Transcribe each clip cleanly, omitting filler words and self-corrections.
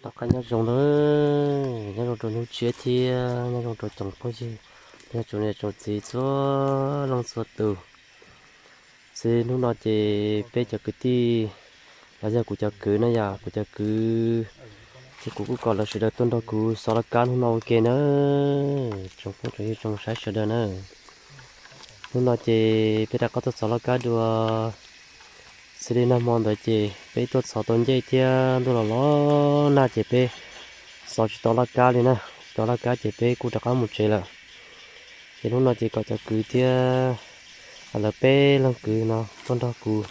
tao cái nhà trồng nữa nhà trồng nuôi chia thì nhà trồng cái gì nhà trồng gì cho lòng suốt từ thì lúc nào thì bây giờ cái tí bây giờ cũng cho cứ này à cũng cho cứ thì cũng còn là sự đầu tuần đó cũng sau là can hôm nào ok nữa trồng phong trồng trồng sai sự đó nữa lúc nào thì bây giờ có tôi sau là can được sẽ đi nằm mòn đấy chị bây tôi sau tuần chơi thì tôi là nó na chị bây sau chỉ đó là cá đi nè đó là cá chị bây cũng đã có một chế là thì lúc nào chị có cho cứ thì là bé lần cứ nó con đó cứ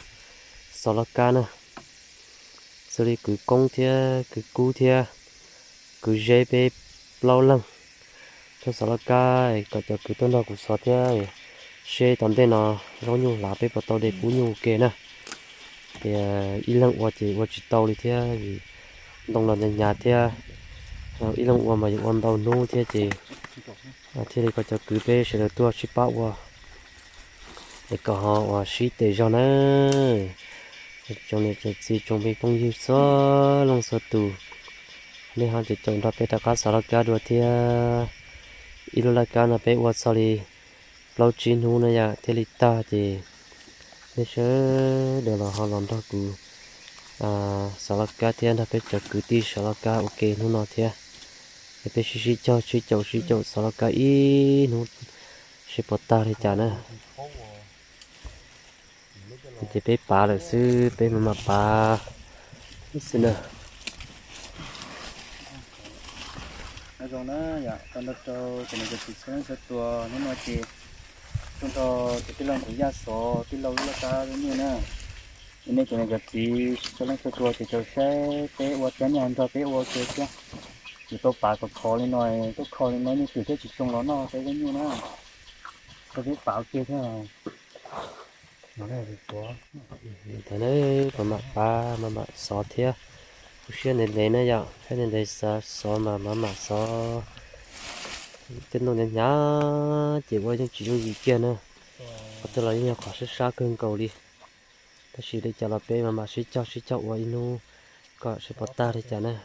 sau là cá nè sau đi cứ công thì cứ cú thì cứ dễ bé lâu lần cho sau là cá có cho cứ con đó cứ sau thì xe tận đây nó giống như là bé bắt đầu để cú như kia nè thì ít lần qua chỉ tàu đi thì đông là nhà thì ít lần qua mà quan tàu nô thì thì đây có cho cứ bé sẽ được tua ship out qua để có họ ship để cho nó trong này cho gì trong bên công nghiệp số long số tù nên họ chỉ trồng ra bé ta cá sấu cá đua thì ít là cá nó bé qua sau đi lâu chín hu này ya thì lít ta thì nên sẽ được là họ làm ra cứ sấu cá thì nó bé cho cứ tí sấu cá ok nó nói thì bé xí cho sấu cá ít nó sẽ bắt ta thì chả nữa thì bé bà là sư bé mà bà xin nè rồi nó dạ còn được cho mình cái thịt sống cho tua nó nói chị chúng ta cái lòng của gia sổ cái lâu là ta giống như nè nên cái này cái gì cho nó cho tua thì cho xe bé qua chén nhà cho bé qua chơi chứ thì tôi bà có khó lên nói tôi khó lên nói như kiểu thế chỉ trong đó nó cái giống như nè tôi biết bảo kia thế nào nó là gì có thế đấy mà sọ thế xuyên đến đấy nữa vậy thế nên đấy sọ mà sọ tên nó nhá chỉ qua những chỉ trong gì kia nữa có thể là những khó sẽ xa cơn cầu đi ta chỉ để cho là bé mà sẽ cho qua inu có sẽ bắt ta để cho này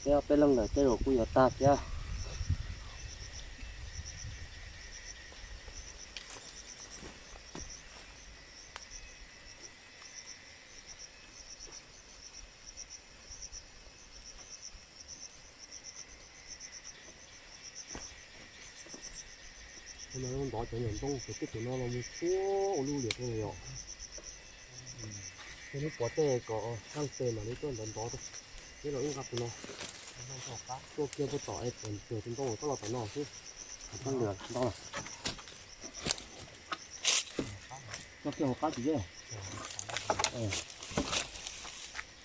theo bé lăng là cái đồ của ta kia nó bỏ cho nhân đông thì cái nó một số lưu được rồi ạ cái nó bỏ tê có sang tê mà nó cho nó bỏ thôi cái nó gặp nóตัวเกียวตัวต่อไอ้ผลเกิดเป็นต้องเราต่อนอกสิต้องเหลือต้องตัวเกียวข้าวจีเย่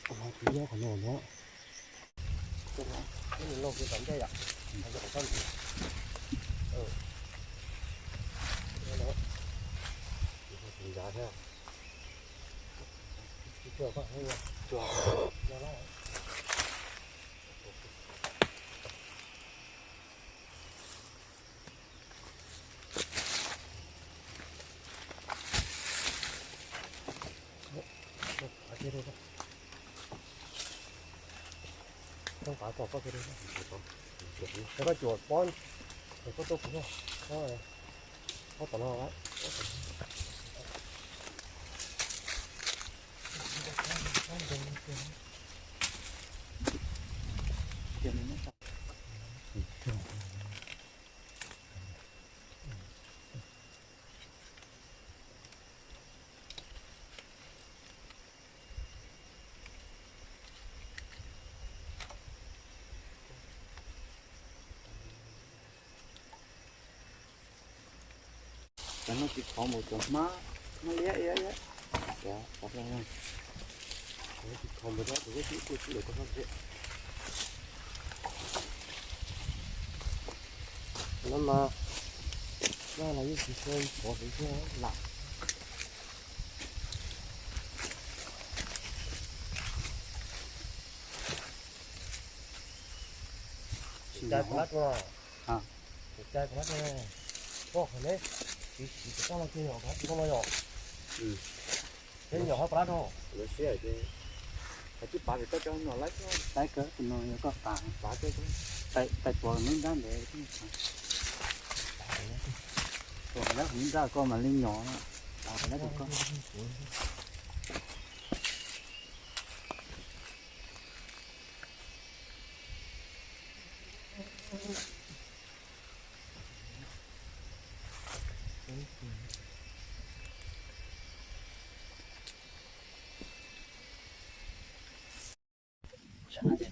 เอาจีเย่ของเราเนาะนี่เราคือสนใจอ่ะเราจะต้นนี่เนาะถึงยาแท้เชื่อป่ะให้จั่วแล้ว không phải có cái đấy cái đó chuột bón thì có tốt không có tao nó đấy nó chỉ có một chỗ má nó lé dạ có ra không nó chỉ có một đó thì cái chữ để có phát hiện nó mà 那来一起先坐回去老。在不拉住了。啊。在不拉住了。我可能去上了去了，他上了哟。嗯。这鸟还不拉住。我需要的。还去把这个nó lấy cái cỡ thì nó có phản phá cái tại bỏ nó ra để bỏ nó cũng ra con mà lên nhỏ nó lấy được con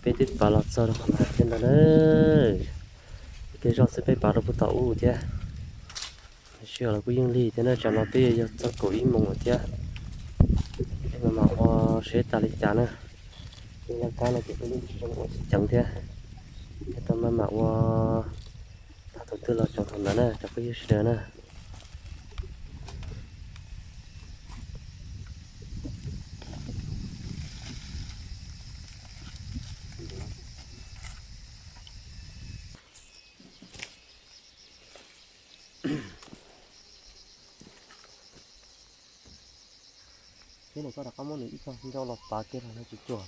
bây giờ bà lọt sau đó mà trên đó đấy cái rau sẽ bị bà nó bút tàu thế sure là cái yên ly thế nên cho nó bây giờ cho cổ im mông thế mà họ sẽ ta lấy trả nữa nhưng là cái này thì cái chẳng thế cái tao mà họ ta đầu tư là trong thằng đó nè cho cái gì nữa cái này có đặc món này ít không cho lọt bà kia là nó chỉ chùa rồi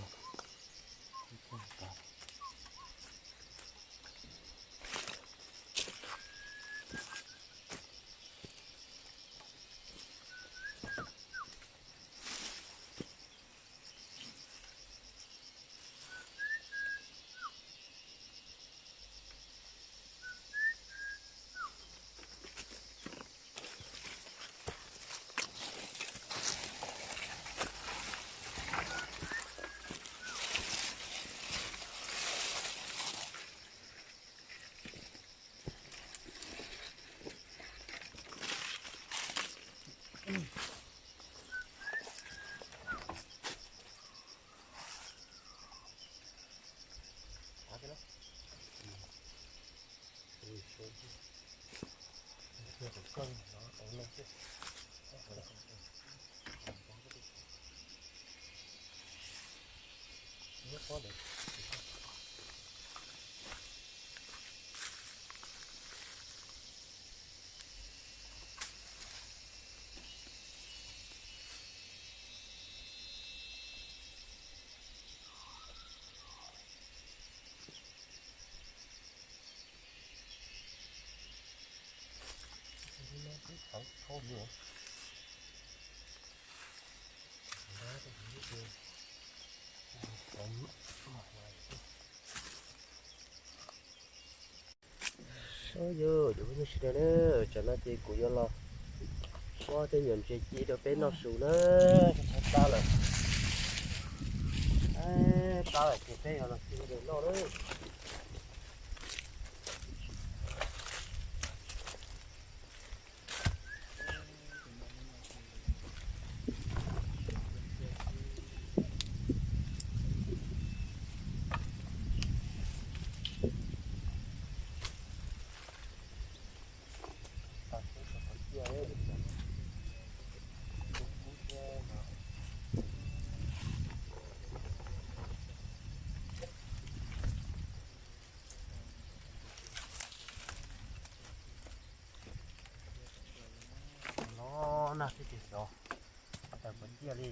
ôi giờ đủ như thế nữa cho nó thì cũng do lo qua thì nhận chuyện chi được bên nó sụn nữa tao là tao là chuyện đây là chuyện được lo đấy nó cái gì đóแต่คนเที่ยวนี่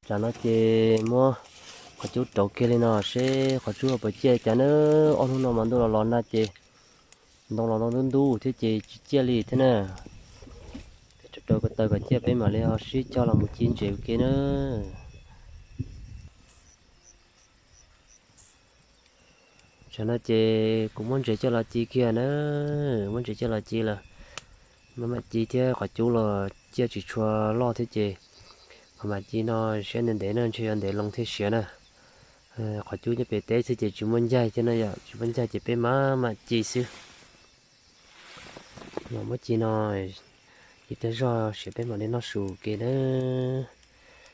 chả nó chơi mua có chú trâu kia lên nó sẽ có chú ở bờ chơi chả nó ông nó mà tôi là lon na chơi đông là nó đu thế chơi chơi li thế nè thế trâu cái tờ cái chơi bên mà lên họ sẽ cho là 1.000 triệu kia nữa chả nó chơi cũng muốn chơi cho là chi kia nữa muốn chơi cho là chi là mà chi thế có chú là chơi chỉ cho lo thế chơi mà chi nó sẽ nên để nó chơi để long thế xíu nè khỏi chú cho bé té sẽ chỉ chú muốn dạy cho nó giờ chú muốn dạy chỉ bé mà chỉ xíu mà mất chỉ nó chỉ tới do sẽ bé mà nên nó sù kia đó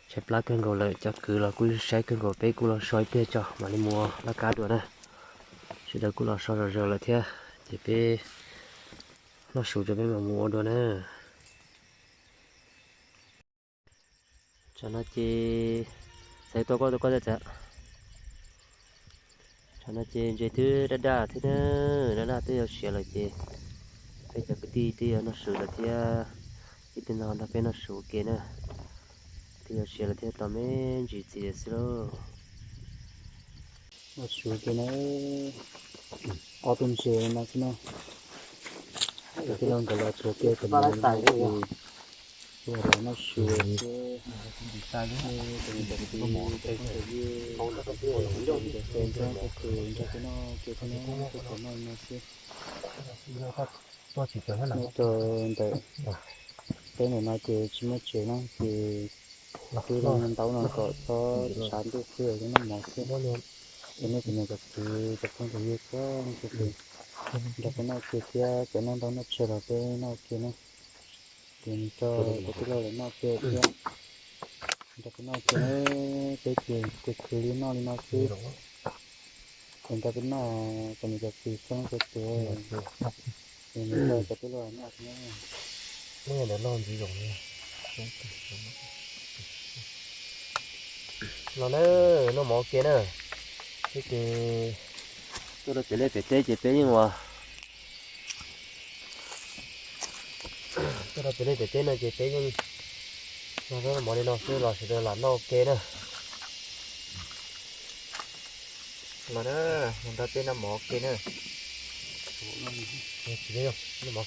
sẽ lá cơn gồ lại cho cứ là cứ sai cơn gồ bé cứ là soi bé cho mà đi mua lá cá được nè sẽ được cứ là soi rồi là thế chỉ bé nó sù cho bé mà mua được nè cho nó chỉ sai tôi có được chả cho nó chơi chơi thứ đa thế nữa đa thứ sẽ là chơi bây giờ cái tí nó sửa là thì cái nó đã bên nó sửa kia nè thì sẽ là thì tao mới chỉ rồi nó sửa cái này ở bên dưới nó chứ nó cái lòng cái là sửa kia cái này thì rồi nó sửa cái sai đấy cái có mỏ cái không là cái gì đó cái cường cho nó sẽ tôi chỉ cho nó là nó cho để cái này nó chỉ mới chỉ nó thì khi nó tàu nó có cho sản xuất sữa cho nó mỏ sữa cho nên thì cái gì cái con cái có cái gì để cái nó kia cho nó tàu nó chơi là cái nó kia nó tiền cho cái lô nó kia kia để cái nó kia cái kia nó kia còn cái nó còn cái gì xong cái kia thì mình cho cái lô nó kia nghe để lon gì dùng nha nó mỏ kia nè cái tôi đã chỉ lấy chỉ tế nhưng mà tôi đã chỉ lấy này chỉ tế nhưng nó rất là mỏ đi nó sẽ làm nó ok nè mà nó người ta tên là mỏ ok nè chỉ đấy không nó mỏ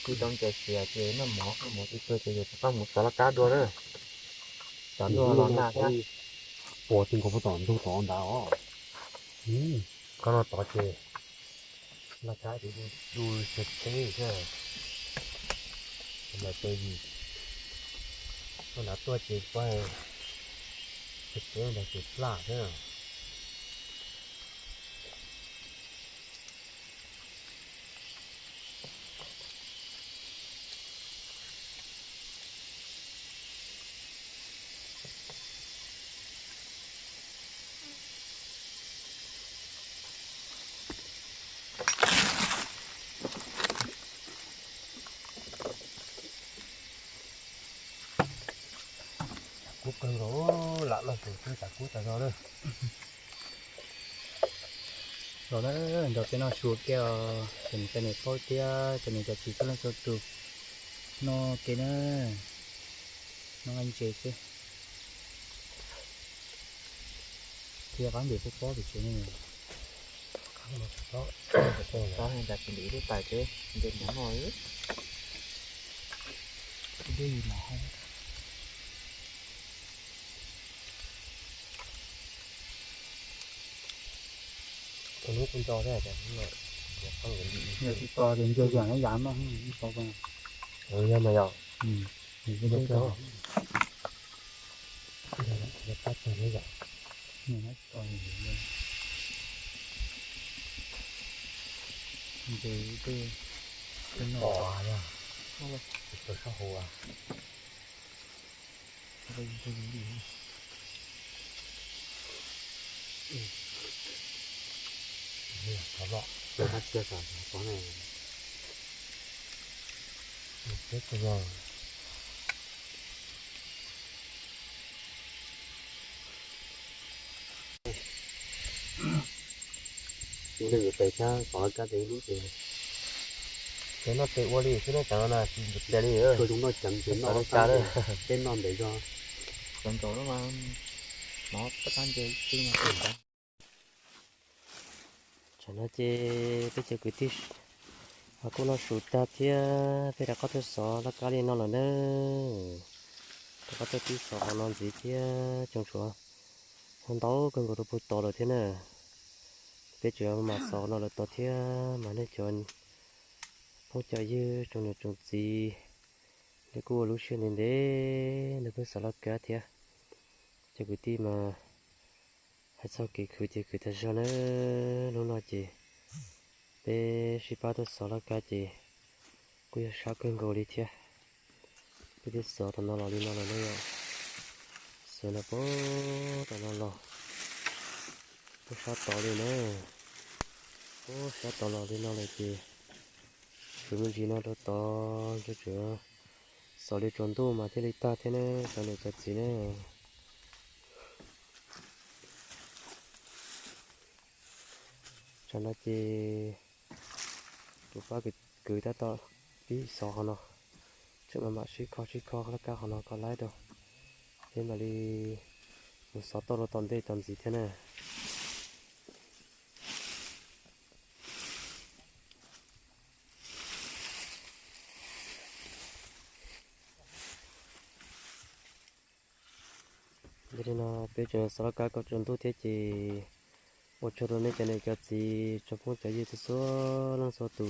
cứ trong chè chè chè nó mỏ cái cơ chế tăng một sáu cá đua nữa chọn đua lon na nhá bỏ tiền của tỏm thu tỏm đào con nó tỏ chế là cái thì đu sệt chế chứ là chơi gì nó là tua chế quay sệt chế là sệt lạ chứ cút con gỗ lạ là phải cứ chặt cút cho đó rồi đó đầu tiên nó xuống kia mình cái này phôi kia cho mình chỉ cho lên số tụ nó cái nó anh chế chứ kia bán được phó thì chế này đó hiện tại chuẩn bị để tài chế để nó nói cái gì mà không con nước con cho thế này không có bị nhiều cái to đến chơi giỏi nó giảm mà không có nhưng mà giờ thì cái đấy to nó cắt cho nó vậy nhiều nó to nhiều lên thì cái nó bỏ ra cái sao hồ à cái gì có rõ để hát chưa cả có này chết rồi chúng tôi phải cha có cái đấy lúc thì thế nó tự qua đi thế nó chẳng là để đi nữa tôi chúng nó chấm chuyến nó cha đấy tên non để cho còn chỗ đó mà nó tất cả chơi chứ mà tiền đó chẳng nó chơi bây giờ cứ tí họ cũng nó sụt ta thì bây giờ có thể xóa nó cá đi nó là nữa có thể tí xóa nó gì thì trong chỗ hôm đó cần có được bút to rồi thế nè bây giờ mà xóa nó là to thì mà nó chọn không cho dư trong được trong gì để cô lúc xưa nên để nó cứ xóa nó cá thì cho cái tí mà hay sau kỳ khử thì khử thật ra nữa lúc nào chị bé chỉ bắt được xóa nó cá chị cô giờ sao cần gọi đi thì bây giờ xóa thằng nó đi nó là nó xóa nó bố thằng nó lo bố sao tỏ đi nữa bố sao tỏ đi nó là chị chúng mình chỉ nó đó to cho chưa sau đi trốn tu mà thế đi ta thế này sau này cho chị này cho nó chị tụi ba cái cười ta to bí sò nó chứ mà chỉ khó là cả nó có lái đâu thế mà đi một sáu to nó toàn đây toàn gì thế này thế nó bây giờ sau cả có trốn tu thế chị một chỗ đó này cho nên cho chị cho phong cho gì thì số năng số tù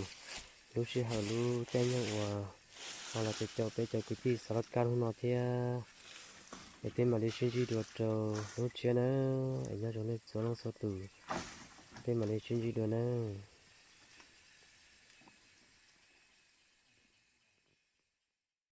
lúc xí hở lúc chơi nhau hoặc là cho bây giờ cái gì sau cả nó thì để tên mà đi xin gì được rồi lúc chơi nữa anh nhớ cho nên số năng số tù tên mà đi xin gì được nữa